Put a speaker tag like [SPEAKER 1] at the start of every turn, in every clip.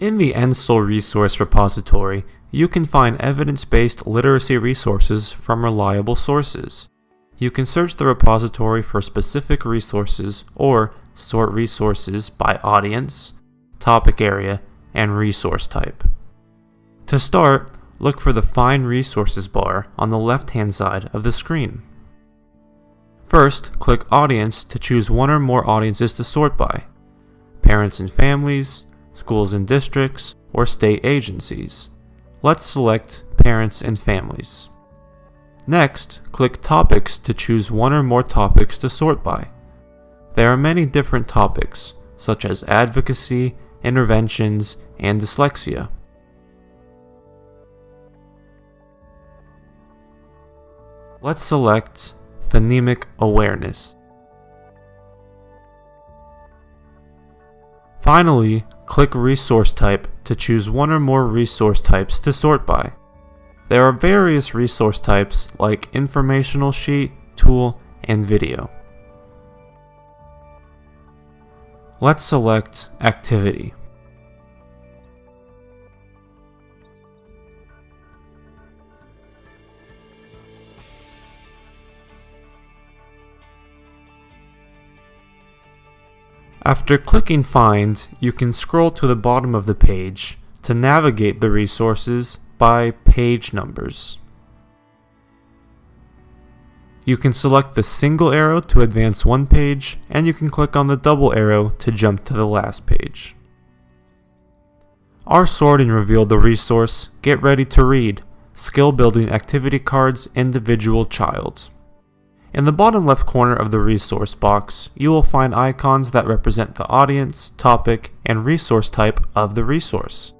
[SPEAKER 1] In the NCIL resource repository, you can find evidence-based literacy resources from reliable sources. You can search the repository for specific resources or sort resources by audience, topic area, and resource type. To start, look for the Find Resources bar on the left-hand side of the screen. First, click Audience to choose one or more audiences to sort by: parents and families, schools and districts, or state agencies. Let's select Parents and Families. Next, click Topics to choose one or more topics to sort by. There are many different topics, such as advocacy, interventions, and dyslexia. Let's select Phonemic Awareness. Finally, click Resource Type to choose one or more resource types to sort by. There are various resource types like informational sheet, tool, and video. Let's select Activity. After clicking Find, you can scroll to the bottom of the page to navigate the resources by page numbers. You can select the single arrow to advance one page, and you can click on the double arrow to jump to the last page. Our sorting revealed the resource Get Ready to Read, Skill Building Activity Cards Individual Child. In the bottom left corner of the resource box, you will find icons that represent the audience, topic, and resource type of the resource.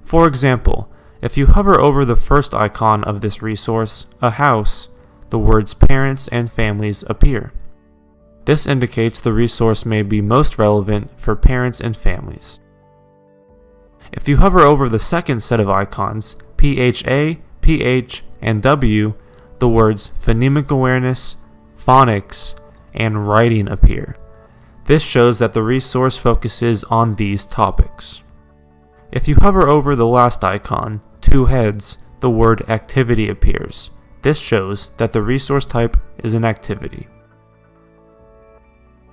[SPEAKER 1] For example, if you hover over the first icon of this resource, a house, the words Parents and Families appear. This indicates the resource may be most relevant for parents and families. If you hover over the second set of icons, PHA, PH, and W, the words Phonemic Awareness, Phonics, and Writing appear. This shows that the resource focuses on these topics. If you hover over the last icon, Two Heads, the word Activity appears. This shows that the resource type is an activity.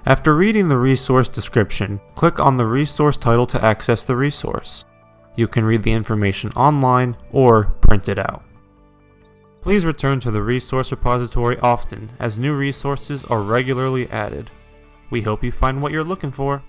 [SPEAKER 1] After reading the resource description, click on the resource title to access the resource. You can read the information online or print it out. Please return to the resource repository often, as new resources are regularly added. We hope you find what you're looking for.